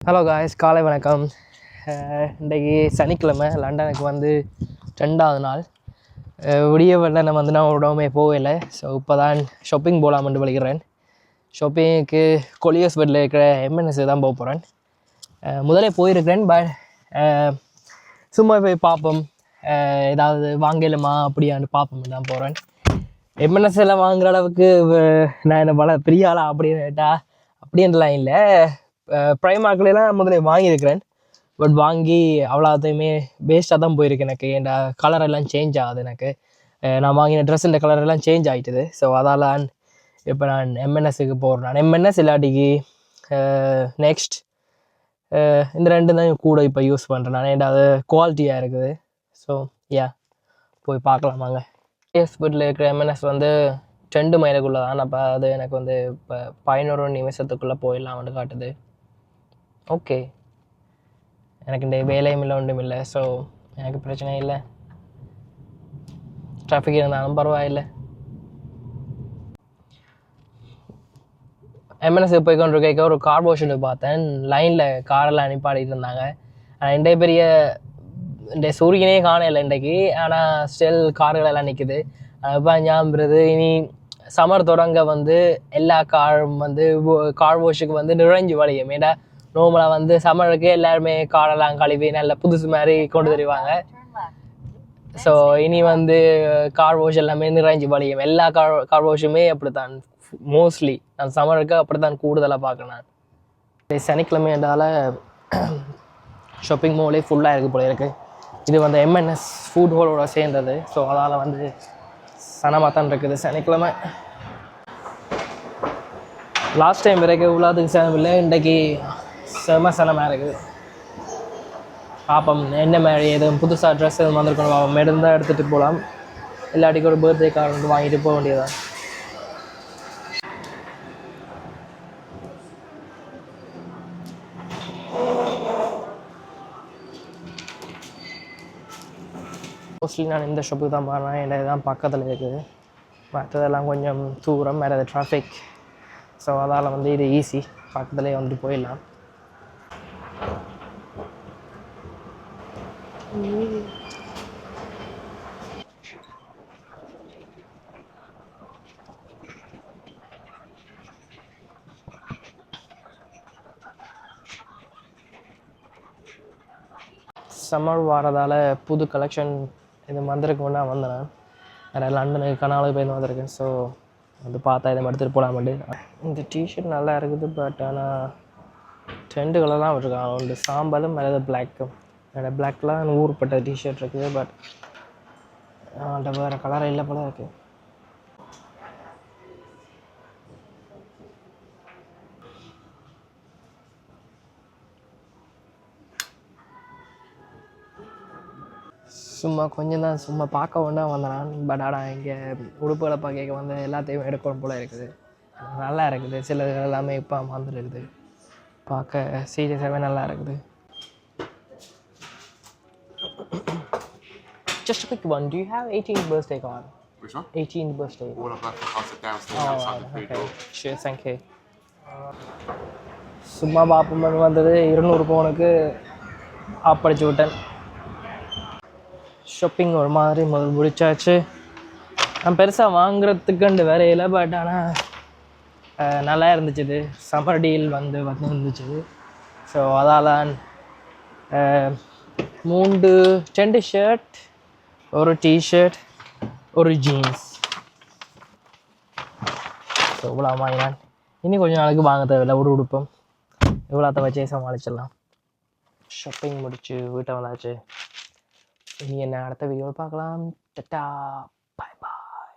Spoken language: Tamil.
ஹலோ காய்ஸ், காலை வணக்கம். இன்றைக்கி சனிக்கிழமை, லண்டனுக்கு வந்து 2வது நாள். விடிய வெள்ளனை வந்து நான் உடம்பே போகலை. ஸோ இப்போ தான் ஷாப்பிங் போகலாம்னு வலிக்கிறேன். ஷாப்பிங்க்கு கொலியர்ஸ்பெட்டில் இருக்கிற எம்என்எஸ் தான் போக போகிறேன். முதலே போயிருக்கிறேன், பட் சும்மா போய் பார்ப்போம், ஏதாவது வாங்கலுமா அப்படியான்னு பார்ப்போம் தான் போகிறேன். எம்என்எஸ் எல்லாம் வாங்குகிற அளவுக்கு நான் என்ன பெரிய ஆளா அப்படின்னு கேட்டால் அப்படின்றலாம் இல்லை. ப்ரைமார்க்லாம் முதல்ல வாங்கியிருக்கிறேன், பட் வாங்கி அவ்வளோத்தையுமே வேஸ்ட்டாக தான் போயிருக்கு. எனக்கு ஏன்டா கலர் எல்லாம் சேஞ்ச் ஆகுது. எனக்கு நான் வாங்கின ட்ரெஸ்ஸுன்ற கலர் எல்லாம் சேஞ்ச் ஆகிட்டுது. ஸோ அதால் இப்போ நான் எம்என்எஸ்க்கு போகிறேன். நான் எம்என்எஸ் இல்லாட்டிக்கு நெக்ஸ்ட் இந்த ரெண்டு தான் கூட இப்போ யூஸ் பண்ணுறேன். நான் ஏன்டா அது குவாலிட்டியாக இருக்குது. ஸோ போய் பார்க்கலாமாங்க. ஃபேஸ்புக்கில் இருக்கிற எம்என்எஸ் வந்து 2 மைலுக்குள்ளே தான். அப்போ அது எனக்கு வந்து இப்போ 11 நிமிஷத்துக்குள்ளே போயிடலாம்னு காட்டுது. ஓகே, எனக்கு இந்த வேலையும் இல்லை, ஒன்றும் இல்லை. ஸோ எனக்கு பிரச்சனை இல்லை. டிராஃபிக் இருந்தாலும் பரவாயில்லை. எம்என்எஸ்க்கு போய் கொண்டு இருக்க ஒரு கார் வாஷ்னு பார்த்தேன். லைனில் காரெல்லாம் அனுப்பாடிட்டு இருந்தாங்க. ஆனால் இன்றைய பெரிய இந்த சூரியனே காணலை இன்றைக்கு. ஆனால் ஸ்டில் கார்கள் எல்லாம் நிற்குது. அப்போ ஞாபகிறது இனி சம்மர் தொடங்க வந்து எல்லா காரும் வந்து கார் வாஷுக்கு வந்து நிறைஞ்சு வழியும். ஏன்னா நார்மலாக வந்து சம்மருக்கு எல்லாருமே காரெல்லாம் கழுவி நல்ல புதுசு மாதிரி கொண்டு தருவாங்க. ஸோ இனி வந்து கார் வாஷ் எல்லாமே நிறைஞ்சு வழியும். எல்லா கார் வாஷுமே அப்படித்தான். மோஸ்ட்லி நான் சம்மருக்கு அப்படித்தான் கூடுதலாக பார்க்குறேன். சனிக்கிழமையால் ஷாப்பிங் மாலே ஃபுல்லாக இருக்குது போல இருக்குது. இது வந்து எம்என்எஸ் ஃபுட் ஹாலோட சேர்ந்தது. ஸோ அதால் வந்து சனமாக தான் இருக்குது சனிக்கிழமை. லாஸ்ட் டைம் வரைக்கும் இவ்வளோத்துக்கு சனமில்லை, இன்றைக்கி செம சனமாக இருக்குது. பாப்பம் என்ன மாதிரி எதுவும் புதுசாக ட்ரெஸ் எதுவும் வந்திருக்கணும். பாப்பம் எடுந்தால் எடுத்துகிட்டு போகலாம், இல்லாட்டிக்கு ஒரு பர்த்டே கார்டு வந்து வாங்கிட்டு போக வேண்டியதான். மோஸ்ட்லி நான் இந்த ஷாப்புக்கு தான் போகிறேன். என்ன தான் பக்கத்தில் இருக்குது, மற்றதெல்லாம் கொஞ்சம் தூரம், வேறு டிராஃபிக். ஸோ அதால் வந்து இது ஈஸி, பக்கத்துலேயே வந்துட்டு போயிடலாம். சம்மர் வாரதால் புது கலெக்ஷன் இது வந்திருக்கு முன்னா வந்தேன். வேறு லண்டனுக்கு கனாலுக்கு போய் வந்திருக்கேன். ஸோ வந்து பார்த்தா இதை எடுத்துகிட்டு போகலாமட்டு. இந்த டிஷர்ட் நல்லா இருக்குது, பட் ஆனால் 2 கலர்லாம் வச்சுருக்காங்க. ஒன்று சாம்பலும் வேறு பிளாக்கும். என்னோடய பிளாக்லாம் ஊர்பட்ட டிஷர்ட் இருக்குது, பட் அவன்கிட்ட வேறு கலர் இல்லை போல இருக்குது. சும்மா கொஞ்சம் தான் சும்மா பார்க்க ஒன்றா வந்தேன். பட் ஆனால் இங்கே உடுப்புகளை பார்க்க வந்து எல்லாத்தையும் எடுக்கணும் போல் இருக்குது. நல்லா இருக்குது. சில எல்லாமே இப்போ வந்துருக்குது, பார்க்க சீரியஸாகவே நல்லா இருக்குது. Just a quick one. Do you have 18th birthday card? Which one? 18th birthday. All of that comes downstairs outside the food okay. door. Sure, thank you. சும்மா பார்ப்போம் வந்தது 200 பவுனுக்கு ஆப்படிச்சு விட்டேன். ஷாப்பிங் ஒரு மாதிரி முடிச்சாச்சு. நான் பெருசாக வாங்குறதுக்குண்டு வேற இல்லை, பட் ஆனால் நல்லா இருந்துச்சு. இது சம்மர் டீல் வந்து இருந்துச்சு. ஸோ அதால் 2 ஷர்ட், ஒரு டிஷர்ட், ஒரு ஜீன்ஸ். ஸோ இவ்வளோ வாங்கினான். இன்னும் கொஞ்சம் நாளைக்கு வாங்க தேவையில்லை, ஒரு உடுப்பம் இவ்வளோத்த வச்சே சமாளிச்சிடலாம். ஷாப்பிங் முடிச்சு வீட்டை வந்தாச்சு. இனி என்ன அடுத்த வீடியோவில் பார்க்கலாம். டட்டா, பாய் பாய்.